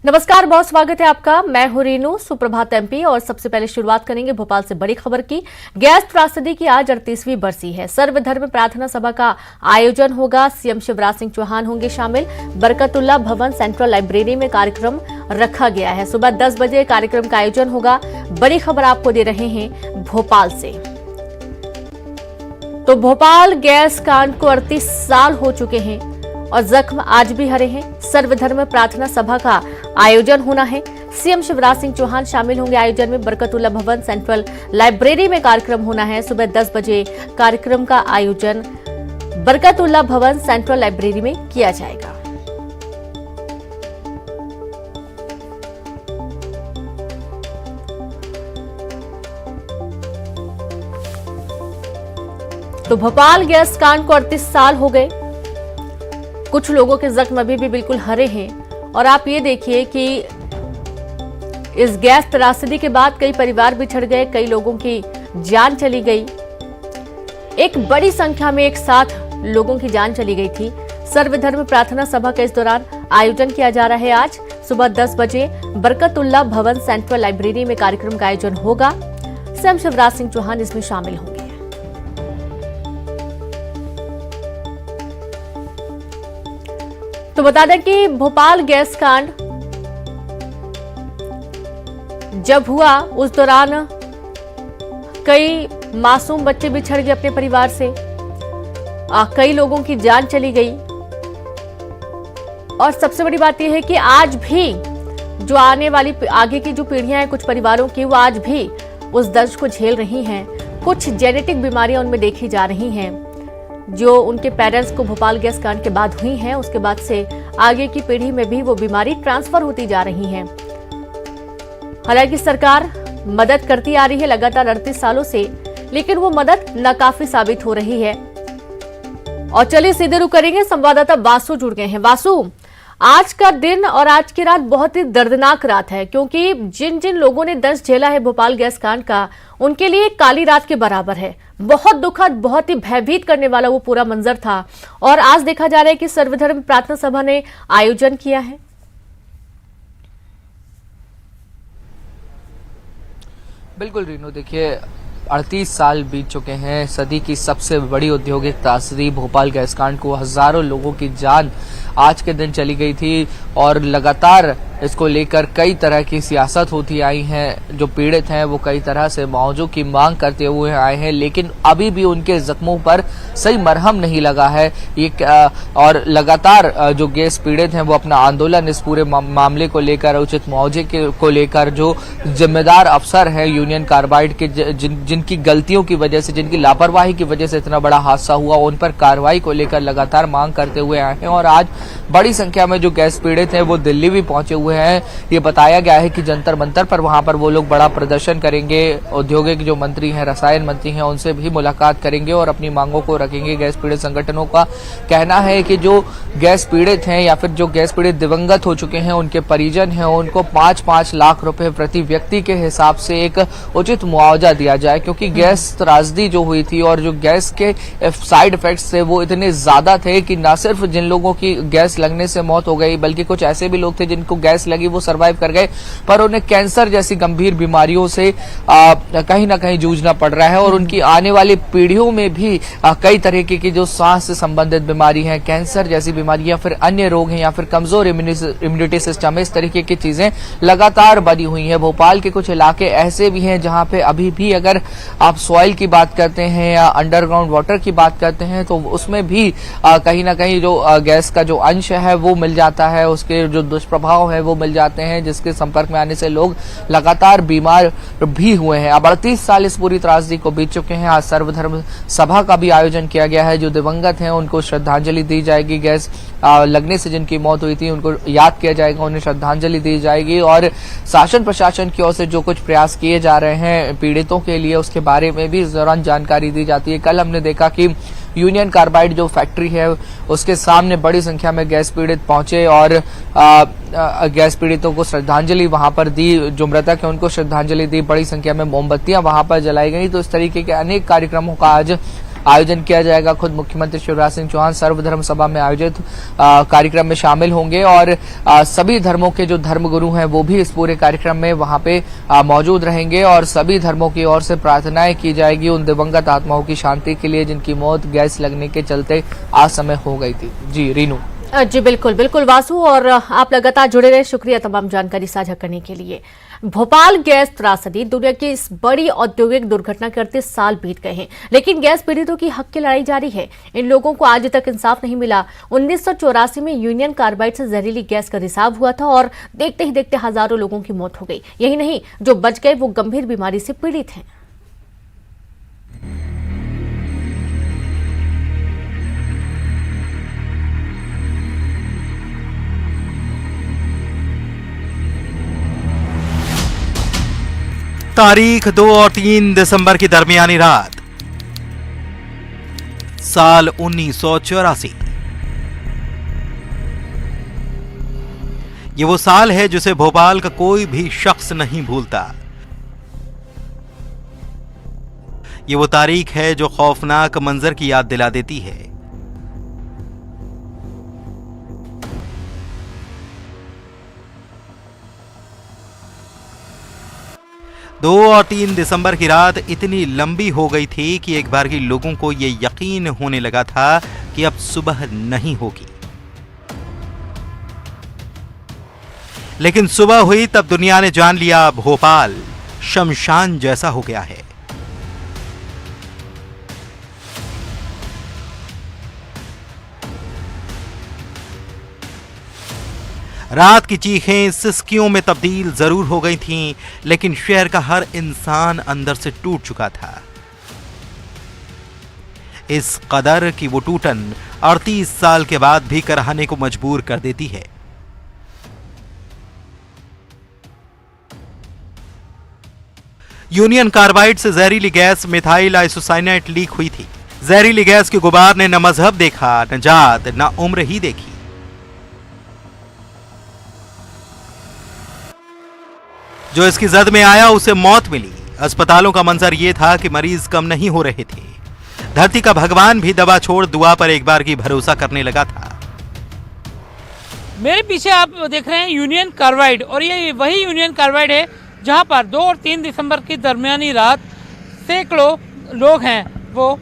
नमस्कार, बहुत स्वागत है आपका। मैं हूं रीनू। सुप्रभात एमपी। और सबसे पहले शुरुआत करेंगे भोपाल से बड़ी खबर की। गैस त्रासदी की आज 38वीं बरसी है। सर्वधर्म प्रार्थना सभा का आयोजन होगा। सीएम शिवराज सिंह चौहान होंगे शामिल। बरकतुल्ला भवन सेंट्रल लाइब्रेरी में कार्यक्रम रखा गया है। सुबह 10 बजे कार्यक्रम का आयोजन होगा। बड़ी खबर आपको दे रहे हैं भोपाल से। तो भोपाल गैस कांड को 38 साल हो चुके हैं और जख्म आज भी हरे हैं। सर्वधर्म प्रार्थना सभा का आयोजन होना है। सीएम शिवराज सिंह चौहान शामिल होंगे आयोजन में। बरकतुल्ला भवन सेंट्रल लाइब्रेरी में कार्यक्रम होना है। सुबह 10 बजे कार्यक्रम का आयोजन बरकतुल्ला भवन सेंट्रल लाइब्रेरी में किया जाएगा। तो भोपाल गैस कांड को 38 साल हो गए। कुछ लोगों के जख्म अभी भी बिल्कुल हरे हैं। और आप ये देखिए कि इस गैस त्रासदी के बाद कई परिवार बिछड़ गए, कई लोगों की जान चली गई। एक बड़ी संख्या में एक साथ लोगों की जान चली गई थी। सर्वधर्म प्रार्थना सभा का इस दौरान आयोजन किया जा रहा है। आज सुबह 10 बजे बरकतुल्ला भवन सेंट्रल लाइब्रेरी में कार्यक्रम का आयोजन होगा। सीएम शिवराज सिंह चौहान इसमें शामिल होंगे। तो बता दें कि भोपाल गैस कांड जब हुआ उस दौरान कई मासूम बच्चे बिछड़ गए अपने परिवार से। कई लोगों की जान चली गई। और सबसे बड़ी बात यह है कि आज भी जो आने वाली आगे की जो पीढ़ियां हैं कुछ परिवारों की, वो आज भी उस दर्द को झेल रही हैं। कुछ जेनेटिक बीमारियां उनमें देखी जा रही हैं जो उनके पेरेंट्स को भोपाल गैस कांड के बाद हुई हैं। उसके बाद से आगे की पीढ़ी में भी वो बीमारी ट्रांसफर होती जा रही है। हालांकि सरकार मदद करती आ रही है लगातार 38 सालों से, लेकिन वो मदद नाकाफी साबित हो रही है। और चलिए सीधे रुख करेंगे, संवाददाता वासु जुड़ गए हैं। वासु, आज का दिन और आज की रात बहुत ही दर्दनाक रात है, क्योंकि जिन जिन लोगों ने दर्द झेला है भोपाल गैस कांड का, उनके लिए काली रात के बराबर है। बहुत दुखद, बहुत ही भयभीत करने वाला वो पूरा मंजर था। और आज देखा जा रहा है कि सर्वधर्म प्रार्थना सभा ने आयोजन किया है। बिल्कुल रीनू, देखिए 38 साल बीत चुके हैं। सदी की सबसे बड़ी औद्योगिक त्रासदी भोपाल गैस कांड को हजारों लोगों की जान आज के दिन चली गई थी। और लगातार इसको लेकर कई तरह की सियासत होती आई है। जो पीड़ित हैं वो कई तरह से मुआवजे की मांग करते हुए आए हैं, लेकिन अभी भी उनके जख्मों पर सही मरहम नहीं लगा है। और लगातार जो गैस पीड़ित हैं वो अपना आंदोलन इस पूरे मामले को लेकर, उचित मुआवजे को लेकर, जो जिम्मेदार अफसर हैं यूनियन कार्बाइड के, जिनकी गलतियों की वजह से, जिनकी लापरवाही की वजह से इतना बड़ा हादसा हुआ, उन पर कार्रवाई को लेकर लगातार मांग करते हुए आए हैं। और आज बड़ी संख्या में जो गैस पीड़ित हैं वो दिल्ली भी पहुंचे हुए हैं। ये बताया गया है कि जंतर मंतर पर वहां पर वो लोग बड़ा प्रदर्शन करेंगे। औद्योगिक जो मंत्री हैं, रसायन मंत्री हैं, उनसे भी मुलाकात करेंगे और अपनी मांगों को रखेंगे। गैस पीड़ित संगठनों का कहना है कि जो गैस पीड़ित हैं या फिर जो गैस पीड़ित दिवंगत हो चुके हैं, उनके परिजन हैं, उनको 5-5 लाख रुपए प्रति व्यक्ति के हिसाब से एक उचित मुआवजा दिया जाए, क्योंकि गैस त्रासदी जो हुई थी और जो गैस के साइड इफेक्ट्स थे वो इतने ज्यादा थे कि न सिर्फ जिन लोगों की गैस लगने से मौत हो गई, बल्कि कुछ ऐसे भी लोग थे जिनको गैस लगी वो सरवाइव कर गए, पर उन्हें कैंसर जैसी गंभीर बीमारियों से कहीं ना कहीं जूझना पड़ रहा है। और उनकी आने वाली पीढ़ियों में भी कई तरीके की जो सांस से संबंधित बीमारी है, कैंसर जैसी बीमारी या फिर अन्य रोग हैं या फिर कमजोर इम्यूनिटी सिस्टम है, इस तरीके की चीजें लगातार बनी हुई है। भोपाल के कुछ इलाके ऐसे भी हैं जहां पे अभी भी अगर आप सॉइल की बात करते हैं या अंडरग्राउंड वाटर की बात करते हैं तो उसमें भी कहीं ना कहीं जो गैस का जो अंश है वो मिल जाता है, उसके जो दुष्प्रभाव है वो मिल जाते हैं, जिसके संपर्क में आने से लोग लगातार बीमार भी हुए हैं। अब 38 साल इस पूरी त्रासदी को बीत चुके हैं। आज सर्वधर्म सभा का भी आयोजन किया गया है। जो दिवंगत हैं उनको श्रद्धांजलि दी जाएगी। गैस लगने से जिनकी मौत हुई थी उनको याद किया जाएगा, उन्हें श्रद्धांजलि दी जाएगी। और शासन प्रशासन की ओर से जो कुछ प्रयास किए जा रहे हैं पीड़ितों के लिए, उसके बारे में भी इस दौरान जानकारी दी जाती है। कल हमने देखा कि यूनियन कार्बाइड जो फैक्ट्री है उसके सामने बड़ी संख्या में गैस पीड़ित पहुंचे और गैस पीड़ितों को श्रद्धांजलि वहां पर दी। जो मृतक है उनको श्रद्धांजलि दी। बड़ी संख्या में मोमबत्तियां वहां पर जलाई गई। तो इस तरीके के अनेक कार्यक्रमों का आज आयोजन किया जाएगा। खुद मुख्यमंत्री शिवराज सिंह चौहान सर्वधर्म सभा में आयोजित कार्यक्रम में शामिल होंगे और सभी धर्मों के जो धर्मगुरु हैं वो भी इस पूरे कार्यक्रम में वहां पे मौजूद रहेंगे और सभी धर्मों की ओर से प्रार्थनाएं की जाएगी उन दिवंगत आत्माओं की शांति के लिए जिनकी मौत गैस लगने के चलते असमय हो गई थी। जी रीनू। जी बिल्कुल बिल्कुल वासु, और आप लगातार जुड़े रहे, शुक्रिया तमाम जानकारी साझा करने के लिए। भोपाल गैस त्रासदी दुनिया की इस बड़ी औद्योगिक दुर्घटना के 38 साल बीत गए हैं, लेकिन गैस पीड़ितों की हक की लड़ाई जारी है। इन लोगों को आज तक इंसाफ नहीं मिला। 1984 में यूनियन कार्बाइड से जहरीली गैस का रिसाव हुआ था और देखते ही देखते हजारों लोगों की मौत हो गई। यही नहीं, जो बच गए वो गंभीर बीमारी से पीड़ित हैं। तारीख 2 और 3 दिसंबर की दरमियानी रात, साल 1984। ये वो साल है जिसे भोपाल का कोई भी शख्स नहीं भूलता। ये वो तारीख है जो खौफनाक मंजर की याद दिला देती है। दो और 3 दिसंबर की रात इतनी लंबी हो गई थी कि एक बार की लोगों को यह यकीन होने लगा था कि अब सुबह नहीं होगी। लेकिन सुबह हुई तब दुनिया ने जान लिया भोपाल शमशान जैसा हो गया है। रात की चीखें सिसकियों में तब्दील जरूर हो गई थीं, लेकिन शहर का हर इंसान अंदर से टूट चुका था। इस कदर कि वो टूटन 38 साल के बाद भी कराहने को मजबूर कर देती है। यूनियन कार्बाइड से जहरीली गैस मिथाइल आइसोसाइनेट लीक हुई थी। जहरीली गैस के गुबार ने न मजहब देखा, न जात, न उम्र ही देखी। जो इसकी जद में आया उसे मौत मिली। अस्पतालों का मंजर यह था कि मरीज कम नहीं हो रहे थे। धरती का भगवान भी दवा छोड़ दुआ पर एक बार की भरोसा करने लगा था। मेरे पीछे आप देख रहे हैं यूनियन कार्बाइड, और ये वही यूनियन कार्बाइड है जहां पर 2 और 3 दिसंबर की दरमियानी रात सैकड़ों लोग हैं वो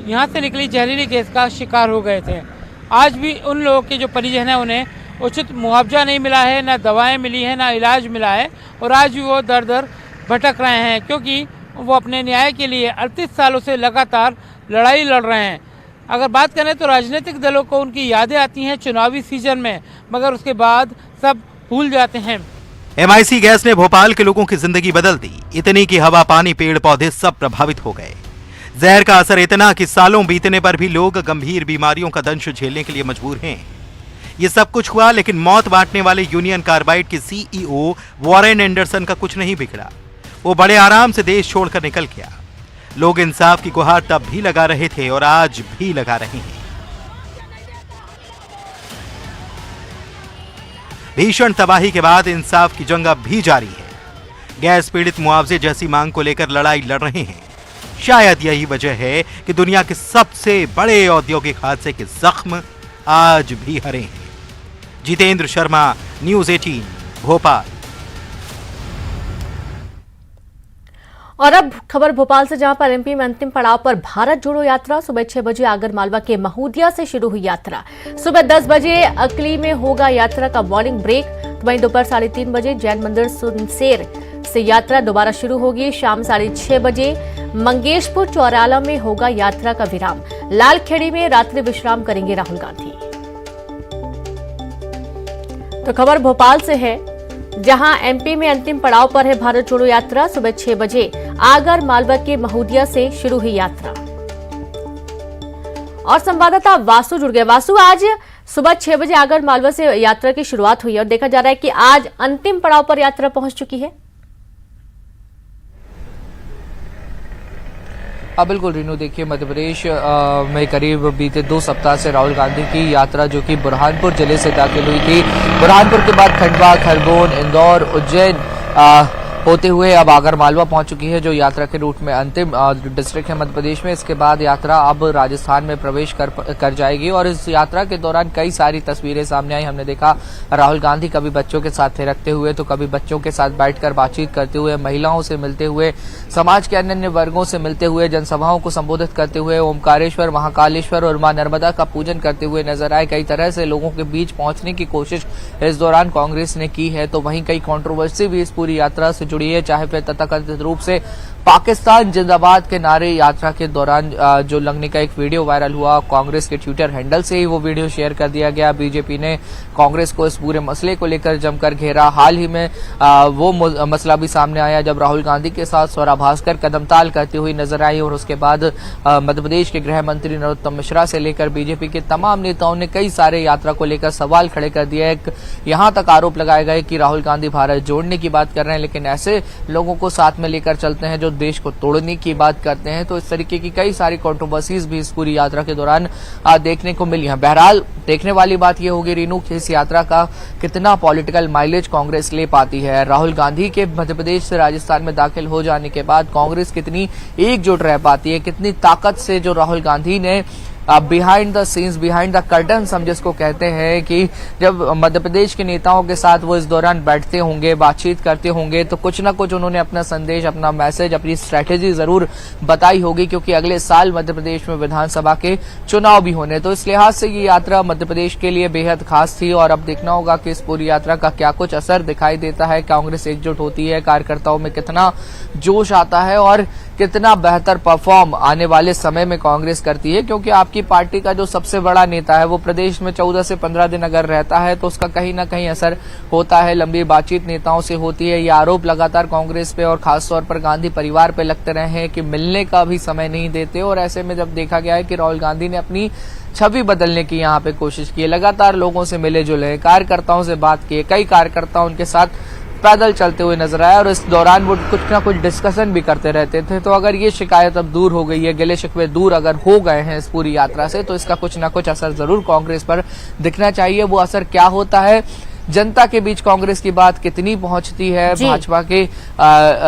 यहां से निकली जहरीली गैस का शिकार हो गए थे। आज भी उन लोगों के जो परिजन हैं उन्हें उचित मुआवजा नहीं मिला है, ना दवाएं मिली हैं, ना इलाज मिला है, और आज भी वो दर दर भटक रहे हैं क्योंकि वो अपने न्याय के लिए 38 सालों से लगातार लड़ाई लड़ रहे हैं। अगर बात करें तो राजनीतिक दलों को उनकी यादें आती हैं चुनावी सीजन में, मगर उसके बाद सब भूल जाते हैं। MIC गैस ने भोपाल के लोगों की जिंदगी बदल दी। इतनी कि हवा, पानी, पेड़ पौधे सब प्रभावित हो गए। जहर का असर इतना कि सालों बीतने पर भी लोग गंभीर बीमारियों का दंश झेलने के लिए मजबूर हैं। ये सब कुछ हुआ, लेकिन मौत बांटने वाले यूनियन कार्बाइड के CEO वॉरेन एंडरसन का कुछ नहीं बिगड़ा। वो बड़े आराम से देश छोड़कर निकल गया। लोग इंसाफ की गुहार तब भी लगा रहे थे और आज भी लगा रहे हैं। भीषण तबाही के बाद इंसाफ की जंग अब भी जारी है। गैस पीड़ित मुआवजे जैसी मांग को लेकर लड़ाई लड़ रहे हैं। शायद यही वजह है कि दुनिया के सबसे बड़े औद्योगिक हादसे के जख्म आज भी हरे हैं। जितेंद्र शर्मा, न्यूज़ 18, भोपाल। और अब खबर भोपाल से, जहां पर MP में अंतिम पड़ाव पर भारत जोड़ो यात्रा। सुबह 6 बजे आगर मालवा के महूदिया से शुरू हुई यात्रा। सुबह 10 बजे अकली में होगा यात्रा का मॉर्निंग ब्रेक। वहीं दोपहर 3:30 बजे जैन मंदिर सुनसेर से यात्रा दोबारा शुरू होगी। शाम 6:30 बजे मंगेशपुर चौराला में होगा यात्रा का विराम। लालखेड़ी में रात्रि विश्राम करेंगे राहुल गांधी। तो खबर भोपाल से है, जहां MP में अंतिम पड़ाव पर है भारत जोड़ो यात्रा। सुबह 6 बजे आगर मालवा के महूदिया से शुरू हुई यात्रा। और संवाददाता वासु जुड़ गए। वासु, आज सुबह 6 बजे आगर मालवा से यात्रा की शुरुआत हुई और देखा जा रहा है कि आज अंतिम पड़ाव पर यात्रा पहुंच चुकी है। बिल्कुल रीनू, देखिए मध्य प्रदेश में करीब बीते 2 सप्ताह से राहुल गांधी की यात्रा जो कि बुरहानपुर जिले से दाखिल हुई थी। बुरहानपुर के बाद खंडवा, खरगोन, इंदौर, उज्जैन होते हुए अब आगरमालवा पहुंच चुकी है, जो यात्रा के रूट में अंतिम डिस्ट्रिक्ट है मध्य प्रदेश में। इसके बाद यात्रा अब राजस्थान में प्रवेश कर जाएगी और इस यात्रा के दौरान कई सारी तस्वीरें सामने आई। हमने देखा राहुल गांधी कभी बच्चों के साथ थिरकते हुए तो कभी बच्चों के साथ बैठकर बातचीत करते हुए, महिलाओं से मिलते हुए, समाज के अन्य वर्गों से मिलते हुए, जनसभाओं को संबोधित करते हुए, ओमकारेश्वर, महाकालेश्वर और मां नर्मदा का पूजन करते हुए नजर आए। कई तरह से लोगों के बीच पहुंचने की कोशिश इस दौरान कांग्रेस ने की है, तो वहीं कई कंट्रोवर्सी भी इस पूरी यात्रा से जुड़ी है। चाहे फिर तथाकथित रूप से पाकिस्तान जिंदाबाद के नारे यात्रा के दौरान जो लगने का एक वीडियो वायरल हुआ, कांग्रेस के ट्विटर हैंडल से ही वो वीडियो शेयर कर दिया गया। बीजेपी ने कांग्रेस को इस पूरे मसले को लेकर जमकर घेरा। हाल ही में वो मसला भी सामने आया जब राहुल गांधी के साथ स्वरा भास्कर कदमताल करती हुई नजर आई और उसके बाद मध्य प्रदेश के गृह मंत्री नरोत्तम मिश्रा से लेकर बीजेपी के तमाम नेताओं ने कई सारे यात्रा को लेकर सवाल खड़े कर दिए। यहां तक आरोप लगाए गए कि राहुल गांधी भारत जोड़ने की बात कर रहे हैं, लेकिन ऐसे लोगों को साथ में लेकर चलते हैं जो देश को तोड़ने की बात करते हैं। तो इस तरीके की कई सारी कंट्रोवर्सीज भी इस पूरी यात्रा के दौरान देखने को मिली हैं। बहरहाल देखने वाली बात यह होगी रीनू कि इस यात्रा का कितना पॉलिटिकल माइलेज कांग्रेस ले पाती है। राहुल गांधी के मध्य प्रदेश से राजस्थान में दाखिल हो जाने के बाद कांग्रेस कितनी एकजुट रह पाती है, कितनी ताकत से जो राहुल गांधी ने behind the scenes, behind the curtains हम जिसको कहते हैं कि जब मध्य प्रदेश के नेताओं के साथ वो इस दौरान बैठते होंगे, बातचीत करते होंगे, तो कुछ ना कुछ उन्होंने अपना संदेश, अपना मैसेज, अपनी स्ट्रैटेजी जरूर बताई होगी, क्योंकि अगले साल मध्य प्रदेश में विधानसभा के चुनाव भी होने। तो इस लिहाज से ये यात्रा मध्य प्रदेश के लिए बेहद खास थी और अब देखना होगा कि इस पूरी यात्रा का क्या कुछ असर दिखाई देता है। कांग्रेस एकजुट होती है, कार्यकर्ताओं में कितना जोश आता है और कितना बेहतर परफॉर्म आने वाले समय में कांग्रेस करती है, क्योंकि आपकी पार्टी का जो सबसे बड़ा नेता है वो प्रदेश में 14 से 15 दिन अगर रहता है तो उसका कहीं ना कहीं असर होता है। लंबी बातचीत नेताओं से होती है। ये आरोप लगातार कांग्रेस पे और खासतौर पर गांधी परिवार पे लगते रहे हैं कि मिलने का भी समय नहीं देते, और ऐसे में जब देखा गया है कि राहुल गांधी ने अपनी छवि बदलने की यहाँ पे कोशिश की है, लगातार लोगों से मिले जुले, कार्यकर्ताओं से बात की, कई कार्यकर्ता उनके साथ पैदल चलते हुए नजर आए और इस दौरान वो कुछ ना कुछ डिस्कशन भी करते रहते थे। तो अगर ये शिकायत अब दूर हो गई है, गिले शिकवे दूर अगर हो गए हैं इस पूरी यात्रा से, तो इसका कुछ ना कुछ असर जरूर कांग्रेस पर दिखना चाहिए। वो असर क्या होता है, जनता के बीच कांग्रेस की बात कितनी पहुंचती है, भाजपा के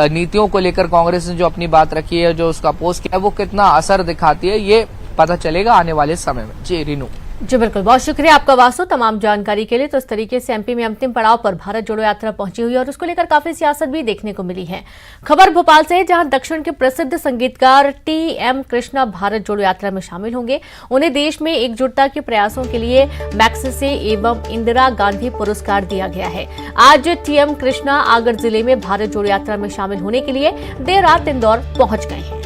नीतियों को लेकर कांग्रेस ने जो अपनी बात रखी है, जो उसका पोस्ट किया है, वो कितना असर दिखाती है, ये पता चलेगा आने वाले समय में। जी रीनू। जी बिल्कुल, बहुत शुक्रिया आपका वासु तमाम जानकारी के लिए। तो इस तरीके से एमपी में अंतिम पड़ाव पर भारत जोड़ो यात्रा पहुंची हुई है और उसको लेकर काफी सियासत भी देखने को मिली है। खबर भोपाल से है, जहां दक्षिण के प्रसिद्ध संगीतकार टी.एम. कृष्णा भारत जोड़ो यात्रा में शामिल होंगे। उन्हें देश में एकजुटता के प्रयासों के लिए मैग्सेसे एवं इंदिरा गांधी पुरस्कार दिया गया है। आज टी.एम. कृष्णा आगर जिले में भारत जोड़ो यात्रा में शामिल होने के लिए देर रात इंदौर पहुंच गए हैं।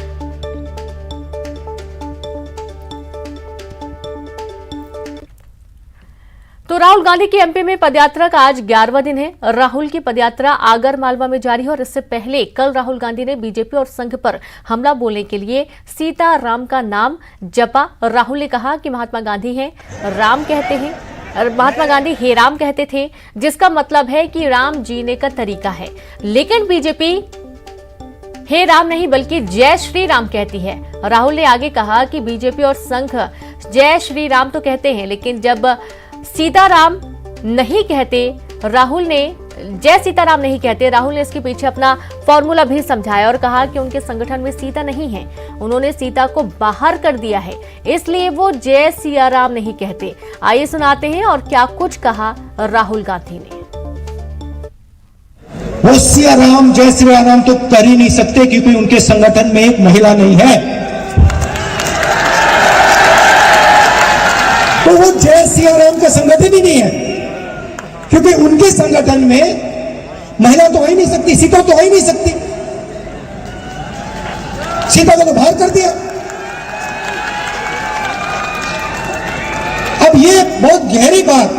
तो राहुल गांधी की एमपी में पदयात्रा का आज 11वां दिन है। राहुल की पदयात्रा आगर मालवा में जारी है और इससे पहले कल राहुल गांधी ने बीजेपी और संघ पर हमला बोलने के लिए सीताराम का नाम जपा। राहुल ने कहा कि महात्मा गांधी है राम कहते हैं, महात्मा गांधी हे राम कहते थे, जिसका मतलब है कि राम जीने का तरीका है। लेकिन बीजेपी हे राम नहीं बल्कि जय श्री राम कहती है। राहुल ने आगे कहा कि बीजेपी और संघ जय श्री राम तो कहते हैं, लेकिन जब सीताराम नहीं कहते, राहुल ने जय सीताराम नहीं कहते। राहुल ने इसके पीछे अपना फॉर्मूला भी समझाया और कहा कि उनके संगठन में सीता नहीं है, उन्होंने सीता को बाहर कर दिया है, इसलिए वो जय सिया राम नहीं कहते। आइए सुनाते हैं और क्या कुछ कहा राहुल गांधी ने। वो सिया राम जय सिया राम तो कर ही नहीं सकते, क्योंकि उनके संगठन में एक महिला नहीं है। तो वो जय सिया राम का संगठन ही नहीं है, क्योंकि उनके संगठन में महिला तो हो ही नहीं सकती, सीता तो हो ही नहीं सकती। सीता को तो बाहर कर दिया। अब ये बहुत गहरी बात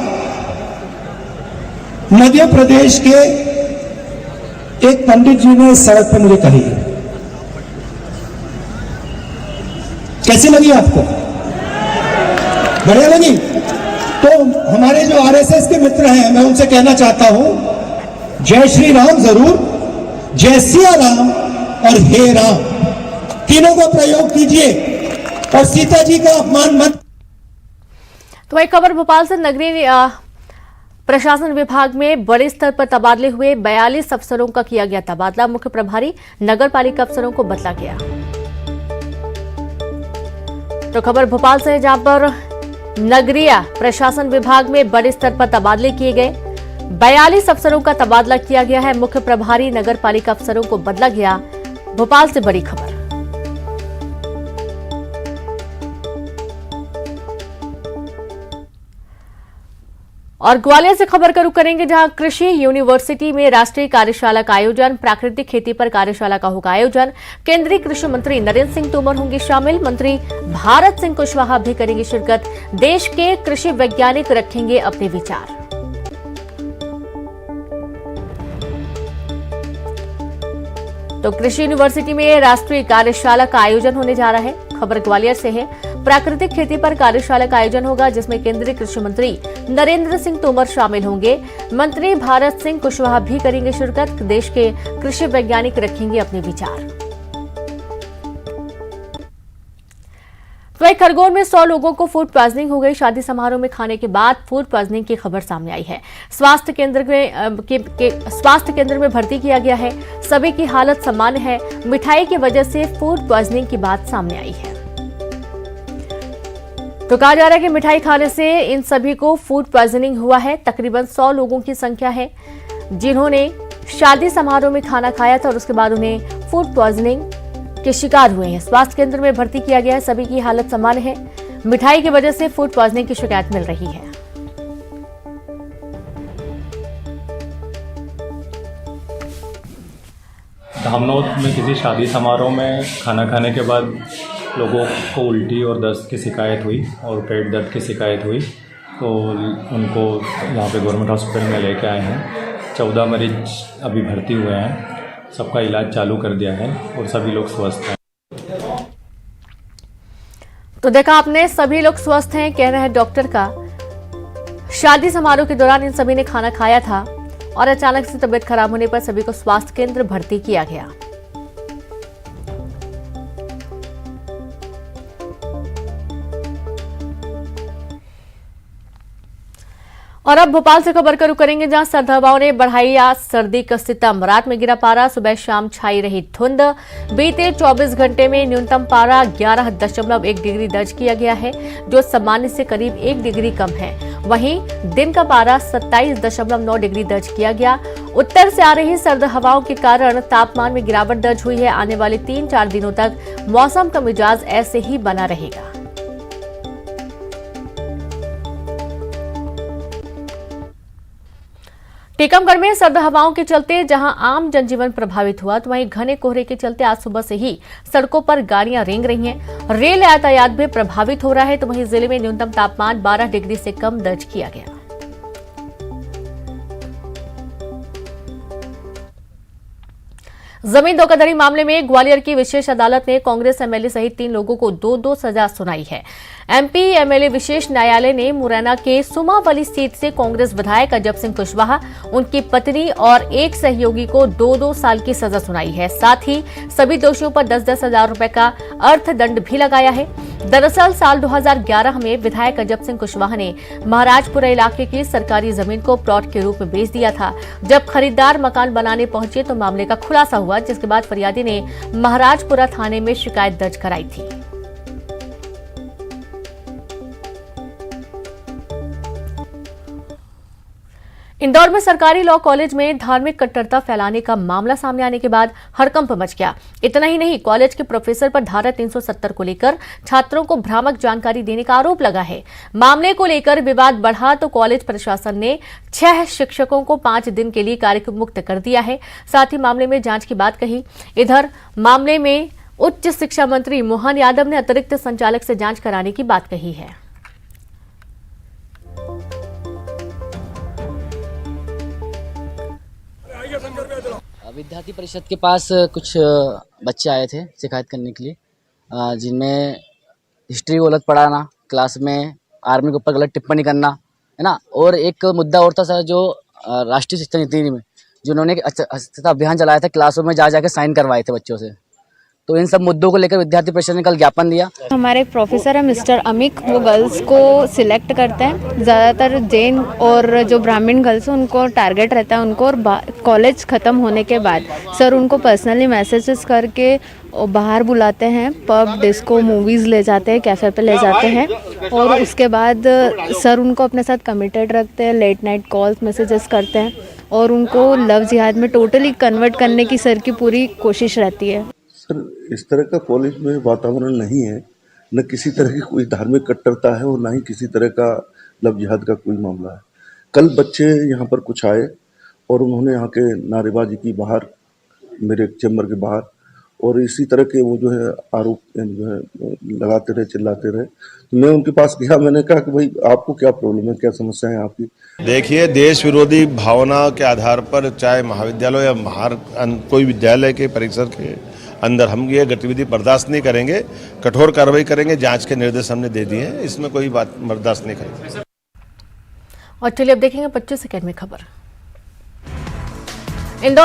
मध्य प्रदेश के एक पंडित जी ने इस सड़क पर मुझे कही है। कैसी लगी आपको? बढ़िया लगी? तो हमारे जो आरएसएस के मित्र हैं, मैं उनसे कहना चाहता हूं, जय श्री राम जरूर, जय सिया राम और हे राम तीनों का प्रयोग कीजिए और सीता जी का अपमान मत। तो एक खबर भोपाल से, नगरीय प्रशासन विभाग में बड़े स्तर पर तबादले हुए। 42 अफसरों का किया गया तबादला। मुख्य प्रभारी नगर पालिका अफसरों को बदला गया। तो खबर भोपाल से है, जहां पर नगरीय प्रशासन विभाग में बड़े स्तर पर तबादले किए गए। 42 अफसरों का तबादला किया गया है। मुख्य प्रभारी नगर पालिका अफसरों को बदला गया। भोपाल से बड़ी खबर। और ग्वालियर से खबर का रुख करेंगे, जहां कृषि यूनिवर्सिटी में राष्ट्रीय कार्यशाला का आयोजन। प्राकृतिक खेती पर कार्यशाला का होगा आयोजन। केंद्रीय कृषि मंत्री नरेंद्र सिंह तोमर होंगे शामिल। मंत्री भारत सिंह कुशवाहा भी करेंगे शिरकत। देश के कृषि वैज्ञानिक रखेंगे अपने विचार। तो कृषि यूनिवर्सिटी में राष्ट्रीय कार्यशाला का आयोजन होने जा रहा है। खबर ग्वालियर से है। प्राकृतिक खेती पर कार्यशाला का आयोजन होगा, जिसमें केंद्रीय कृषि मंत्री नरेंद्र सिंह तोमर शामिल होंगे। मंत्री भारत सिंह कुशवाहा भी करेंगे शिरकत। देश के कृषि वैज्ञानिक रखेंगे अपने विचार। वहीं खरगोन में 100 लोगों को फूड पॉइजनिंग हो गई। शादी समारोह में खाने के बाद फूड पॉइजनिंग की खबर सामने आई है। स्वास्थ्य केंद्र में भर्ती किया गया है। सभी की हालत सामान्य है। मिठाई की वजह से फूड पॉइजनिंग की बात सामने आई है। तो कहा जा रहा है कि मिठाई खाने से इन सभी को फूड पॉइजनिंग हुआ है। तकरीबन 100 लोगों की संख्या है जिन्होंने शादी समारोह में खाना खाया था और उसके बाद उन्हें फूड पॉइजनिंग के शिकार हुए हैं। स्वास्थ्य केंद्र में भर्ती किया गया है। सभी की हालत सामान्य है। मिठाई की वजह से फूड पॉइजनिंग की शिकायत मिल रही है। धामनोद में किसी शादी समारोह में खाना खाने के बाद लोगों को उल्टी और दस्त की शिकायत हुई और पेट दर्द की शिकायत हुई, तो उनको यहाँ पे गवर्नमेंट हॉस्पिटल में लेके आए हैं। 14 मरीज अभी भर्ती हुए हैं। सबका इलाज चालू कर दिया है और सभी लोग स्वस्थ हैं। तो देखा आपने, सभी लोग स्वस्थ हैं, कह रहे हैं डॉक्टर का। शादी समारोह के दौरान इन सभी ने खाना खाया था और अचानक से तबीयत खराब होने पर सभी को स्वास्थ्य केंद्र भर्ती किया गया। और अब भोपाल से खबर का रुख करेंगे, जहां सर्द हवाओं ने बढ़ाई आज सर्दी का सितम। रात में गिरा पारा, सुबह शाम छाई रही धुंध। बीते 24 घंटे में न्यूनतम पारा 11.1 डिग्री दर्ज किया गया है, जो सामान्य से करीब 1 डिग्री कम है। वहीं दिन का पारा 27.9 डिग्री दर्ज किया गया। उत्तर से आ रही सर्द हवाओं के कारण तापमान में गिरावट दर्ज हुई है। आने वाले 3-4 दिनों तक मौसम का मिजाज ऐसे ही बना रहेगा। टीकमगढ़ में सर्द हवाओं के चलते जहां आम जनजीवन प्रभावित हुआ, तो वहीं घने कोहरे के चलते आज सुबह से ही सड़कों पर गाड़ियां रेंग रही हैं। रेल यातायात भी प्रभावित हो रहा है। तो वहीं जिले में न्यूनतम तापमान 12 डिग्री से कम दर्ज किया गया। जमीन धोखाधड़ी मामले में ग्वालियर की विशेष अदालत ने कांग्रेस एमएलए सहित 3 लोगों को 2-2 सजा सुनाई है। एमपी एमएलए विशेष न्यायालय ने मुरैना के सुमावली सीट से कांग्रेस विधायक अजब सिंह कुशवाहा, उनकी पत्नी और एक सहयोगी को 2-2 साल की सजा सुनाई है। साथ ही सभी दोषियों पर 10-10 हजार रुपए का अर्थदंड भी लगाया है। दरअसल साल 2011 में विधायक अजब सिंह कुशवाहा ने महाराजपुरा इलाके की सरकारी जमीन को प्लॉट के रूप में बेच दिया था। जब खरीदार मकान बनाने पहुंचे तो मामले का खुलासा हुआ, जिसके बाद फरियादी ने महाराजपुरा थाने में शिकायत दर्ज कराई थी। इंदौर में सरकारी लॉ कॉलेज में धार्मिक कट्टरता फैलाने का मामला सामने आने के बाद हड़कंप मच गया। इतना ही नहीं, कॉलेज के प्रोफेसर पर धारा 370 को लेकर छात्रों को भ्रामक जानकारी देने का आरोप लगा है। मामले को लेकर विवाद बढ़ा तो कॉलेज प्रशासन ने 6 शिक्षकों को 5 दिन के लिए कार्य मुक्त कर दिया है। साथ ही मामले में जांच की बात कही। इधर मामले में उच्च शिक्षा मंत्री मोहन यादव ने अतिरिक्त संचालक से जांच कराने की बात कही है। विद्यार्थी परिषद के पास कुछ बच्चे आए थे शिकायत करने के लिए, जिनमें हिस्ट्री गलत पढ़ाना, क्लास में आर्मी के ऊपर गलत टिप्पणी करना, है ना। और एक मुद्दा और था सर, जो राष्ट्रीय शिक्षा नीति में जो उन्होंने स्वच्छता अभियान चलाया था, क्लासों में जा जाके साइन करवाए थे बच्चों से। तो इन सब मुद्दों को लेकर विद्यार्थी परिषद ने कल ज्ञापन दिया। हमारे एक प्रोफेसर है मिस्टर अमिक, वो गर्ल्स को सिलेक्ट करते हैं। ज़्यादातर जैन और जो ब्राह्मण गर्ल्स हैं उनको टारगेट रहता है उनको, और कॉलेज ख़त्म होने के बाद सर उनको पर्सनली मैसेजेस करके बाहर बुलाते हैं, पब, डिस्को, मूवीज़ ले जाते हैं, कैफ़े पे ले जाते हैं, और उसके बाद सर उनको अपने साथ कमिटेड रखते हैं, लेट नाइट कॉल्स मैसेजेस करते हैं, और उनको लव जिहाद में टोटली कन्वर्ट करने की सर की पूरी कोशिश रहती है। सर, इस तरह का कॉलेज में वातावरण नहीं है, न किसी तरह की कोई धार्मिक कट्टरता है और न ही किसी तरह का लव जिहाद का कोई मामला है। कल बच्चे यहाँ पर कुछ आए और उन्होंने यहाँ के नारेबाजी की बाहर, मेरे चैम्बर के बाहर, और इसी तरह के वो जो है आरोप जो है लगाते रहे, चिल्लाते रहे। तो मैं उनके पास गया, मैंने कहा कि भाई आपको क्या प्रॉब्लम है, क्या समस्या है आपकी। देखिए, देश विरोधी भावना के आधार पर चाहे महाविद्यालय या कोई विद्यालय के परिसर के अंदर हम ये गतिविधि बर्दाश्त नहीं करेंगे, कठोर कार्रवाई करेंगे। जांच के निर्देश हमने दे दिए हैं, इसमें कोई बात बर्दाश्त नहीं करेंगे। और चलिए अब देखेंगे 25 सेकंड में खबर। इंदौर